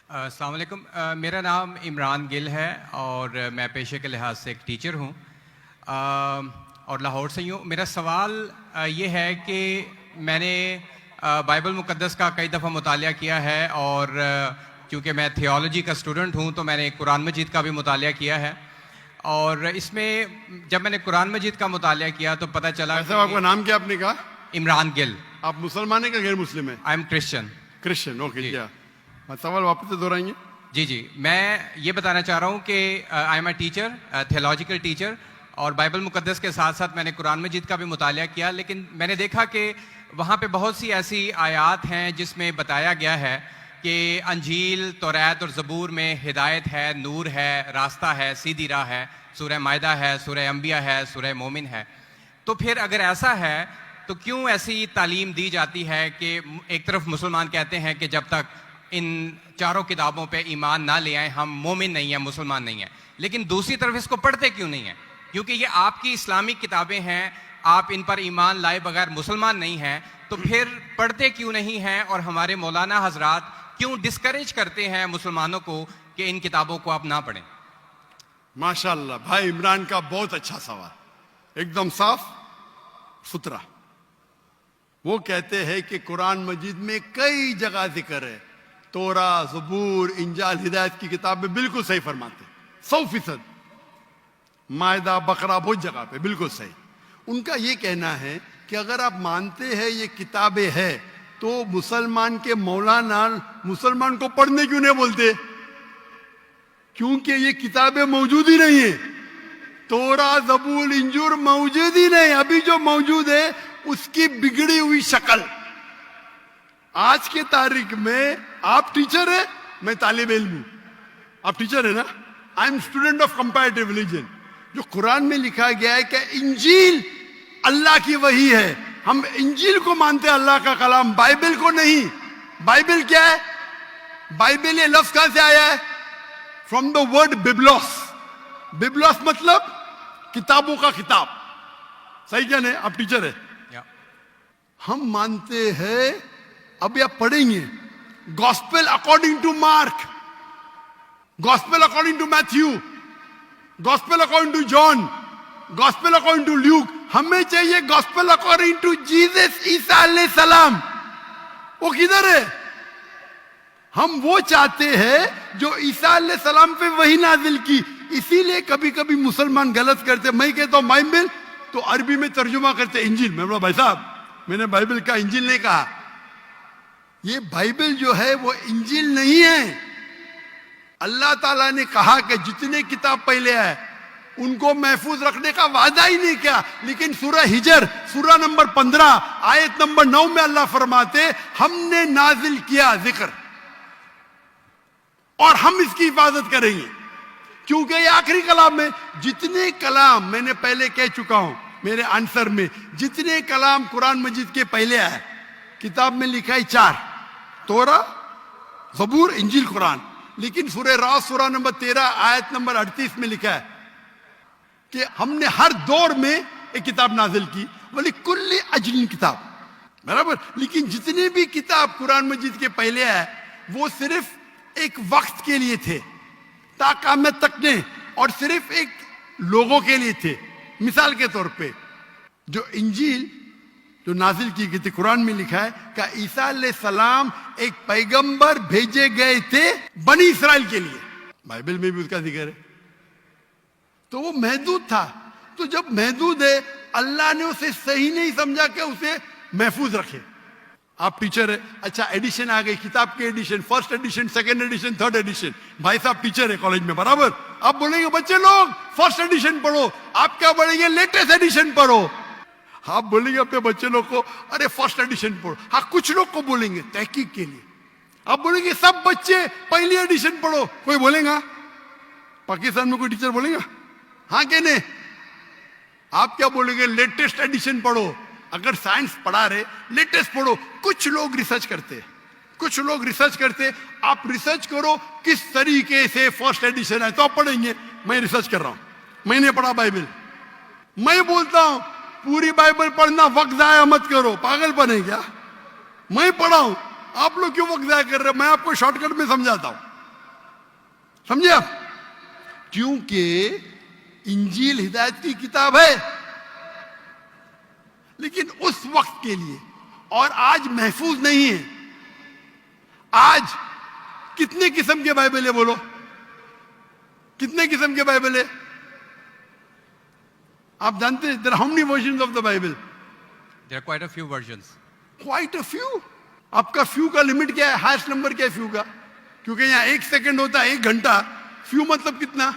अस्सलाम वालेकुम। मेरा नाम इमरान गिल है और मैं पेशे के लिहाज से एक टीचर हूँ और लाहौर से ही हूँ। मेरा सवाल ये है कि मैंने बाइबल मुक़द्दस का कई दफ़ा मुतालिया किया है और क्योंकि मैं थियोलॉजी का स्टूडेंट हूँ तो मैंने कुरान मजीद का भी मुतालिया किया है। और इसमें जब मैंने कुरान मजीद का मुतालिया किया तो पता चला ऐसा आपका नाम क्या आपने कहा? इमरान गिल। आप मुसलमान है कि गैर मुस्लिम है? I am Christian. Christian, okay. क्या सवाल वापस से दोहराएंगे? जी, मैं ये बताना चाह रहा हूँ कि I am a teacher, theological teacher, और बाइबल मुक़द्दस के साथ साथ मैंने कुरान मजीद का भी मुतालिया किया। लेकिन मैंने देखा कि वहाँ पे बहुत सी ऐसी आयात हैं जिसमें बताया गया है कि अंजील, तौरात और ज़बूर में हिदायत है, नूर है, रास्ता है, सीधी राह है। सूरह मायदा है, सूरह अंबिया है, सूरह मोमिन है। तो फिर अगर ऐसा है तो क्यों ऐसी तालीम दी जाती है कि एक तरफ मुसलमान कहते हैं कि जब तक इन चारों किताबों पे ईमान ना ले आए हम मोमिन नहीं है, मुसलमान नहीं है, लेकिन दूसरी तरफ इसको पढ़ते क्यों नहीं है? क्योंकि ये आपकी इस्लामिक किताबें हैं, आप इन पर ईमान लाए बगैर मुसलमान नहीं हैं, तो फिर पढ़ते क्यों नहीं हैं? और हमारे मौलाना हजरात क्यों डिस्करेज करते हैं मुसलमानों को कि इन किताबों को आप ना पढ़ें? माशाल्लाह, भाई इमरान का बहुत अच्छा सवाल, एकदम साफ सुथरा। वो कहते हैं कि कुरान मजीद में कई जगह जिक्र है, तोरा, ज़बूर, इंजाल, हिदायत की किताब में बिल्कुल सही फरमाते, 100%। मायदा, बकरा, बहुत जगह पे बिल्कुल सही। उनका ये कहना है कि अगर आप मानते हैं ये किताबें हैं तो मुसलमान के मौलाना मुसलमान को पढ़ने क्यों नहीं बोलते? क्योंकि ये किताबें मौजूद ही नहीं है। तोरा, ज़बूर, इंजूर मौजूद ही नहीं। अभी जो मौजूद है उसकी बिगड़ी हुई शक्ल। आज के तारीख में आप टीचर है, मैं तालिब इल्म हूं। आप टीचर है ना? I am student of comparative religion. जो कुरान में लिखा गया है कि इंजील अल्लाह की वही है, हम इंजील को मानते हैं, अल्लाह का कलाम, बाइबल को नहीं। बाइबल क्या है? बाइबल ये लफ्ज कहां से आया है? From the word biblos. Biblos मतलब किताबों का किताब। सही क्या नहीं? आप टीचर है। हम मानते हैं, अभी आप पढ़ेंगे, gospel according to Mark, gospel according to Matthew, gospel according to John, gospel according to Luke. हमें चाहिए गॉस्पेल अकॉर्डिंग टू जीसस ईसा अलैहि सलाम। वो किधर है? हम वो चाहते हैं जो ईसा अलैहि सलाम पे वही नाजिल की। इसीलिए कभी कभी मुसलमान गलत करते। मैं कहता हूं बाइबल, तो अरबी में तर्जुमा करते इंजील। मैं बोला भाई साहब, मैंने बाइबल का इंजील नहीं कहा। ये बाइबल जो है वो इंजील नहीं है। अल्लाह ताला ने कहा कि जितने किताब पहले आए उनको महफूज रखने का वादा ही नहीं किया। लेकिन सूरह हिजर, सूरह नंबर 15, आयत नंबर 9 में अल्लाह फरमाते हमने नाजिल किया जिक्र और हम इसकी हिफाजत करेंगे, क्योंकि ये आखिरी कलाम में। जितने कलाम मैंने पहले कह चुका हूं मेरे आंसर में, जितने कलाम कुरान मजीद के पहले आए किताब में लिखा है 4, तोरा, ज़बूर, इंजील, कुरान। लेकिन सूरह रात, सूरह नंबर 13, आयत नंबर 38 में लिखा है कि हमने हर दौर में एक किताब नाजिल की, वली कुल्ली अजलिन किताब, बराबर। लेकिन जितने भी किताब कुरान मजीद के पहले आए वो सिर्फ एक वक्त के लिए थे, ताक़यामत तक ने, और सिर्फ एक लोगों के लिए थे। मिसाल के तौर पे जो इंजील जो नाजिल की गई थी, कुरान में लिखा है कि ईसा अलैहि सलाम एक पैगंबर भेजे गए थे बनी इसराइल के लिए। बाइबल में भी उसका जिक्र है। तो वो महदूद था। तो जब महदूद है, अल्लाह ने उसे सही नहीं समझा कि उसे महफूज रखे। आप टीचर है, अच्छा एडिशन आ गई, किताब के edition, first edition, second edition, third edition. भाई साहब टीचर है कॉलेज में, बराबर। आप बोलेंगे बच्चे लोग फर्स्ट एडिशन पढ़ो, आप क्या बोलेंगे? लेटेस्ट एडिशन पढ़ो। आप बोलेंगे अपने बच्चे लोग को अरे फर्स्ट एडिशन पढ़ो। हाँ, कुछ लोग को बोलेंगे तहकीक के लिए। आप बोलेंगे सब बच्चे पहली एडिशन पढ़ो, कोई बोलेगा? पाकिस्तान में कोई टीचर बोलेगा? हाँ कि नहीं? आप क्या बोलेंगे? लेटेस्ट एडिशन पढ़ो। अगर साइंस पढ़ा रहे, लेटेस्ट पढ़ो। कुछ लोग रिसर्च करते, कुछ लोग रिसर्च करते। आप रिसर्च करो किस तरीके से फर्स्ट एडिशन है तो आप पढ़ेंगे। मैं रिसर्च कर रहा हूं, मैंने पढ़ा बाइबल। मैं बोलता हूं पूरी बाइबल पढ़ना, वक्त जाया मत करो। पागलपन है क्या? मैं पढ़ा हूं, आप लोग क्यों वक्त जाया कर रहे हो? मैं आपको शॉर्टकट में समझाता हूं। समझे आप? क्योंकि इंजील हिदायत की किताब है, लेकिन उस वक्त के लिए, और आज महफूज नहीं है। आज कितने किस्म के बाइबल है बोलो? कितने किस्म के बाइबल है? आप जानते हैं there are how many versions of the Bible? There are quite a few versions. Quite a few. आपका फ्यू का लिमिट क्या है? हाईएस्ट नंबर क्या है फ्यू का? क्योंकि यहाँ 1 सेकंड होता है 1 घंटा। फ्यू मतलब कितना?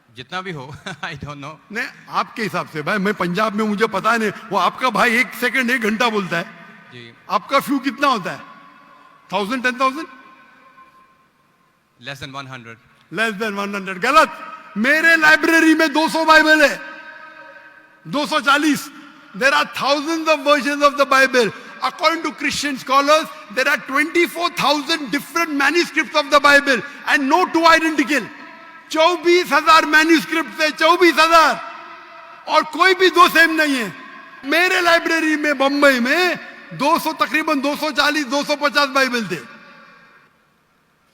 जितना भी हो आई डोंट नो। नहीं, आपके हिसाब से भाई, मैं पंजाब में, मुझे पता नहीं। वो आपका भाई 1 सेकंड 1 घंटा बोलता है जी। आपका फ्यू कितना होता है? 1000, 10,000? Less than 100। Less than 100। गलत। मेरे लाइब्रेरी में 200 बाइबल है, 240। There are thousands of versions of the Bible. According to Christian scholars, there are 24,000 different manuscripts of the Bible and no two identical. 24,000 manuscript है, 24,000, और कोई भी दो सेम नहीं है। मेरे लाइब्रेरी में बंबई में 200, तकरीबन 240, 250 बाइबल थे।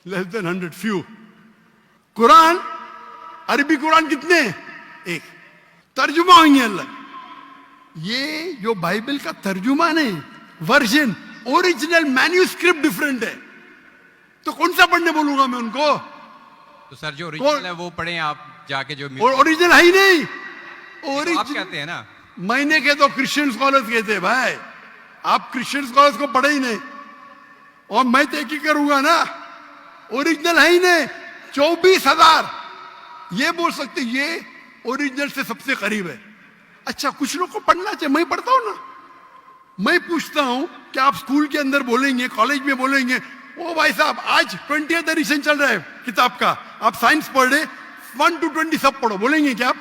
Less than 100, few. कुरान, अरबी कुरान कितने? एक। तर्जुमा होंगे अलग। ये जो बाइबल का तर्जुमा नहीं, वर्जन, ओरिजिनल मैन्यूस्क्रिप्ट डिफरेंट है। तो कौन सा पढ़ने बोलूंगा मैं उनको? तो सर जो ओरिजिनल है वो पढ़ें आप जाके, जो ओरिजिनल है ही नहीं। तो आप कहते हैं ना, मैंने कहे तो क्रिश्चियन स्कॉलर्स कहते हैं भाई। आप क्रिश्चियन स्कॉलर्स को पढ़े ही नहीं, और मैं तो एक ही करूंगा ना। ओरिजिनल है ही नहीं। 24,000 ये बोल सकते ये ओरिजिनल से सबसे करीब है। अच्छा, कुछ लोग को पढ़ना चाहिए, मैं पढ़ता हूं ना। मैं पूछता हूं कि आप स्कूल के अंदर बोलेंगे, कॉलेज में बोलेंगे, ओ भाई साहब आज 20th एडिशन चल रहा है किताब का, आप साइंस पढ़ रहे, 1 to 20 सब पढ़ो, बोलेंगे क्या आप?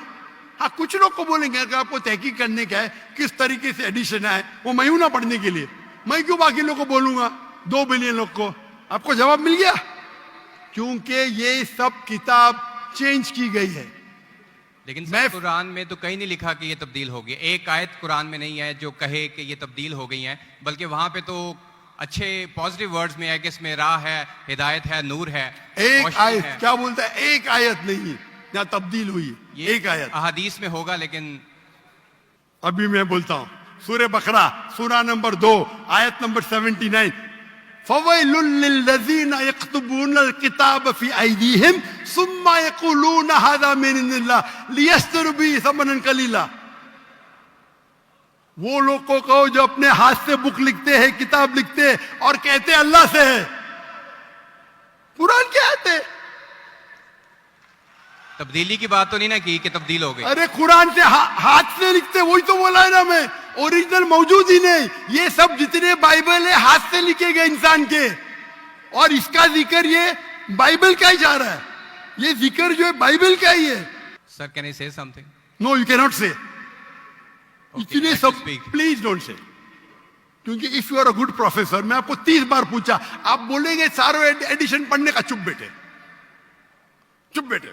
हाँ, कुछ लोग को बोलेंगे। अगर आपको तहकीक करने का है किस तरीके से एडिशन है, वो मैं हूं ना पढ़ने के लिए। मैं क्यों बाकी लोग को बोलूंगा, 2 बिलियन लोग को? आपको जवाब मिल गया। क्योंकि ये सब किताब चेंज की गई है। लेकिन सर कुरान में तो कहीं नहीं लिखा कि ये तब्दील हो गई। एक आयत कुरान में नहीं है जो कहे कि ये तब्दील हो गई है, बल्कि वहां पे तो अच्छे पॉजिटिव वर्ड्स में है कि इसमें राह है, हिदायत है, नूर है। एक आयत है। क्या बोलता है? एक आयत नहीं यहाँ तब्दील हुई, एक आयत। अहादीस में होगा, लेकिन अभी मैं बोलता हूं। सूरह बकरा, सूरा नंबर 2, आयत नंबर 79। फवैलुल लिल्लज़ीना यक्तुबूनल किताब फी अयदीहिम सुम्मा यक़ूलूना हाज़ा मिन इंदिल्लाह लियश्तरू बिही समनन कलीला। वो लोग को कहो जो अपने हाथ से बुक लिखते हैं, किताब लिखते हैं, और कहते हैं अल्लाह से है। कुरान क्या है? तब्दीली की बात तो नहीं ना की कि तब्दील हो गई। अरे कुरान से हाथ से लिखते, वही तो बोला है ना मैं। ओरिजिनल मौजूद ही नहीं। ये सब जितने बाइबल है हाथ से लिखे गए इंसान के, और इसका जिक्र ये बाइबल का ही जा रहा है। ये जिक्र जो है बाइबल का ही है। Sir can I say something? No, you can not say. इतने सब speak. Please don't say. क्योंकि if you are a good professor, मैं आपको 30 बार पूछा, आप बोलेंगे सारों एडिशन पढ़ने का। चुप बेटे, चुप बेटे।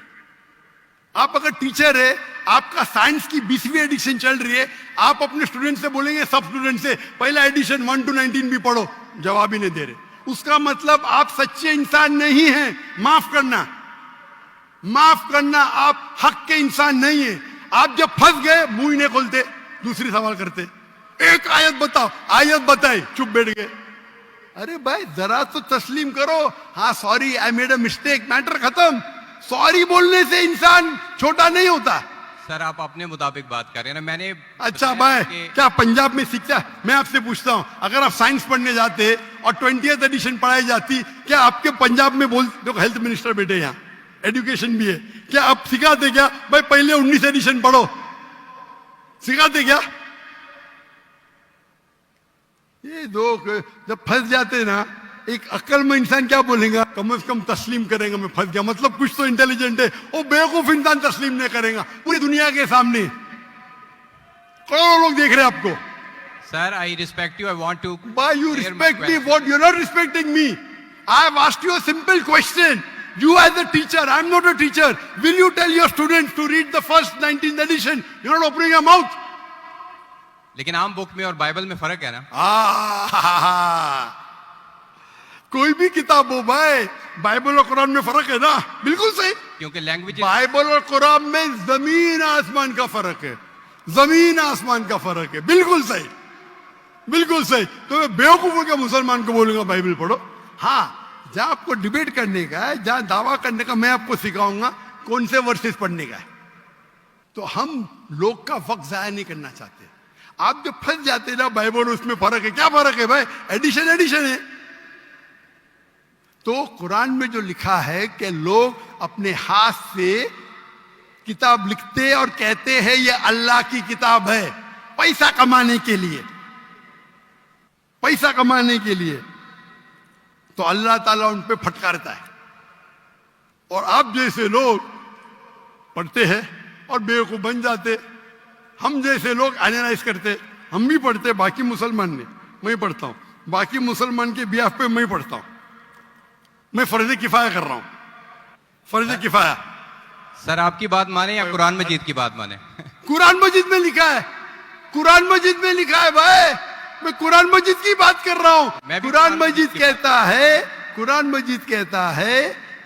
आप अगर टीचर है, आपका साइंस की 20वीं एडिशन चल रही है, आप अपने स्टूडेंट से बोलेंगे, सब स्टूडेंट से पहला एडिशन 1 to 19 भी पढ़ो, जवाब ही नहीं दे रहे। उसका मतलब आप सच्चे इंसान नहीं हैं। माफ करना, माफ करना, आप हक के इंसान नहीं है। आप जब फंस गए मुंह ही नहीं खोलते, दूसरी सवाल करते। एक आयत बताओ, आयत बताई, चुप बैठ गए। अरे भाई जरा तो तस्लीम करो। हाँ sorry, I made a mistake, matter खत्म। सॉरी बोलने से इंसान छोटा नहीं होता। सर आप अपने मुताबिक बात कर रहे हैं ना, मैंने। अच्छा भाई, क्या पंजाब में सीखता? मैं आपसे पूछता हूं, अगर आप साइंस पढ़ने जाते और 20th एडिशन पढ़ाई जाती, क्या आपके पंजाब में बोल, देखो हेल्थ मिनिस्टर बेटे यहाँ, एजुकेशन भी है, क्या आप सिखाते क्या भाई पहले 19 एडिशन पढ़ो? सिखाते क्या? ये लोग जब फंस जाते ना, एक अक्लमंद इंसान क्या बोलेगा? कम से कम तस्लीम करेगा मैं फंस गया, मतलब कुछ तो इंटेलिजेंट है। वो बेवकूफ इंसान तस्लीम नहीं करेगा पूरी दुनिया के सामने। करोड़ों लोग देख रहे हैं आपको। Sir I respect you, I want to. Why you respect me? What? You're not respecting me. I have asked you a simple question. You as a teacher, I'm not a teacher. Will you tell your students to read the first 19th edition? You're not opening your mouth. लेकिन आम book में और Bible में फर्क है ना। कोई भी किताब हो भाई, बाइबल और कुरान में फर्क है ना? बिल्कुल सही। क्योंकि लैंग्वेज बाइबल और कुरान में जमीन आसमान का फर्क है, जमीन आसमान का फर्क है। बिल्कुल सही, बिल्कुल सही। तो मैं बेवकूफों के मुसलमान को बोलूंगा बाइबल पढ़ो। हाँ, जहां आपको डिबेट करने का है, जहां दावा करने का, मैं आपको सिखाऊंगा कौन से वर्सेस पढ़ने का है। तो हम लोग का वक्त जाया नहीं करना चाहते। आप जो फंस जाते ना बाइबल उसमें फर्क है, क्या फर्क है भाई? एडिशन एडिशन है। तो कुरान में जो लिखा है कि लोग अपने हाथ से किताब लिखते और कहते हैं ये अल्लाह की किताब है, पैसा कमाने के लिए, पैसा कमाने के लिए, तो अल्लाह ताला उन पे फटकारता है। और आप जैसे लोग पढ़ते हैं और बेवकूफ बन जाते। हम जैसे लोग एनालाइज करते, हम भी पढ़ते, बाकी मुसलमान ने, मैं पढ़ता हूं, बाकी मुसलमान के बिहाफ पे मैं पढ़ता हूं। मैं फर्ज किफाया कर रहा हूं, फर्ज किफाया। सर आपकी बात माने या कुरान मजीद की बात माने? कुरान मजीद में लिखा है, कुरान मजीद में लिखा है भाई। मैं कुरान मजीद की बात कर रहा हूं। कुरान मजीद कहता है, कुरान मजीद कहता है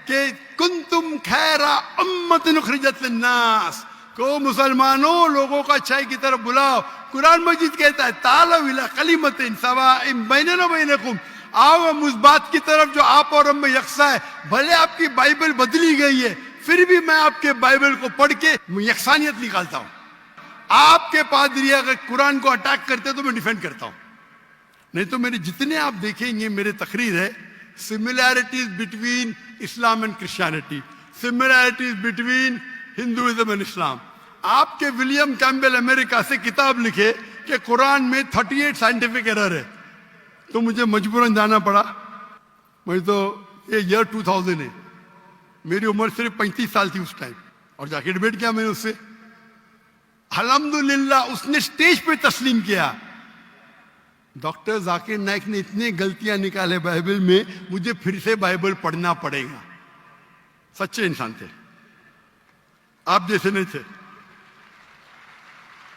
कि कुंतुम खैरा उम्मतिन उखरिजत लिन्नास, को मुसलमानों लोगों का अच्छाई की तरफ बुलाओ। कुरान मजीद कहता है तालव इला कलिमतिन सवाइन बैनना बैनकुम, आओ हम उस बात की तरफ जो आप और हम में यकसा है। भले आपकी बाइबल बदली गई है, फिर भी मैं आपके बाइबल को पढ़ के यकसानियत निकालता हूं। आपके पादरी अगर कुरान को अटैक करते तो मैं डिफेंड करता हूं, नहीं तो मेरे जितने आप देखेंगे मेरे तकरीर है similarities between Islam and Christianity, similarities between Hinduism and Islam. आपके विलियम कैम्बेल अमेरिका से किताब लिखे कि कुरान में 38 साइंटिफिक एरर है, तो मुझे मजबूरन जाना पड़ा। मैं तो ये ईयर 2000 है, मेरी उम्र सिर्फ 35 साल थी उस टाइम, और जाके डिबेट किया मैंने उससे। अल्हम्दुलिल्लाह उसने स्टेज पे तस्लीम किया। डॉक्टर जाकिर नाइक ने इतनी गलतियां निकाले बाइबल में, मुझे फिर से बाइबल पढ़ना पड़ेगा। सच्चे इंसान थे, आप जैसे नहीं थे।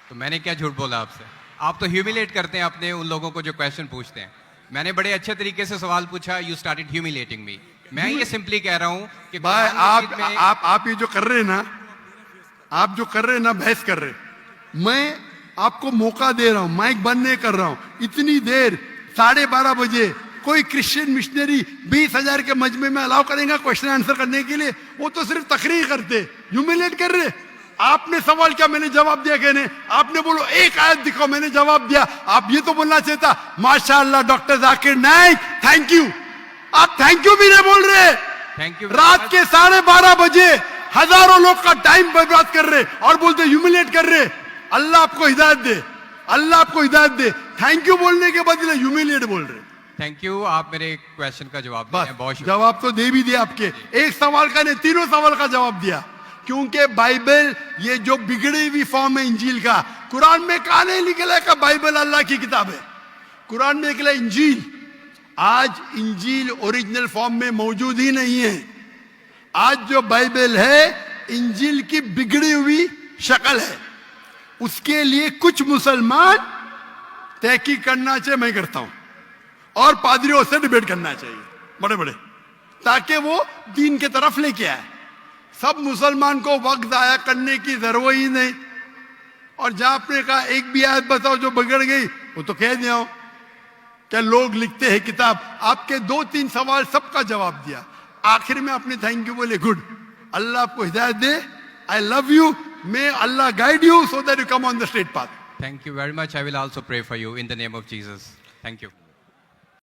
तो मैंने क्या झूठ बोला आपसे? आप तो ह्यूमिलेट करते हैं अपने उन लोगों को जो क्वेश्चन पूछते हैं। मैंने बड़े अच्छे तरीके से सवाल पूछा, यू स्टार्टेड ह्यूमिलेटिंग मी। मैं ये सिंपली कह रहा हूं कि भाई आप ये जो कर रहे हैं ना, आप जो कर रहे हैं ना, बहस कर रहे हैं, मैं आपको मौका दे रहा हूं, माइक बंद नहीं कर रहा हूं। इतनी देर 12:30 बजे कोई क्रिश्चियन मिशनरी 20,000 के मजमे में अलाउ करेगा क्वेश्चन आंसर करने के लिए? वो तो सिर्फ तकरीर करते, ह्यूमिलेट कर रहे। आपने सवाल किया, मैंने जवाब दिया। कहने आपने बोलो एक आयत दिखाओ, मैंने जवाब दिया। आप ये तो बोलना चाहिए था माशाअल्लाह doctor Zakir Naik thank you. आप थैंक यू भी नहीं बोल रहे। Thank you. रात के 12:30 बजे हजारों लोग का टाइम बर्बाद कर रहे और बोलते ह्यूमिलेट कर रहे। अल्लाह आपको हिदायत दे, अल्लाह आपको हिदायत दे। थैंक यू बोलने के बदले ह्यूमिलेट बोल रहे। थैंक यू, आप मेरे क्वेश्चन का जवाब दिए हैं, बहुत शुक्रिया। जवाब तो दे भी दिया आपके, एक सवाल का नहीं, तीनों सवाल का जवाब दिया। क्योंकि बाइबल ये जो बिगड़ी हुई फॉर्म है इंजील का, कुरान में कहा नहीं निकला का बाइबल अल्लाह की किताब है। कुरान में निकला इंजील। आज इंजील ओरिजिनल फॉर्म में मौजूद ही नहीं है। आज जो बाइबल है इंजील की बिगड़ी हुई शक्ल है। उसके लिए कुछ मुसलमान तहकीक करना चाहिए, मैं करता हूं, और पादरियों से डिबेट करना चाहिए बड़े बड़े, ताकि वो दीन के तरफ लेके आए। सब मुसलमान को वक्त जाया करने की जरूरत ही नहीं। और जहां आपने कहा एक भी आयत बताओ जो बिगड़ गई, वो तो कह दिया हूं क्या लोग लिखते हैं किताब। आपके 2-3 सवाल सबका जवाब दिया। आखिर में आपने थैंक यू बोले, गुड, अल्लाह आपको हिदायत दे, I love you, may Allah guide you so that you come on the straight path. Thank you very much. I will also pray for you in the name of Jesus. Thank you.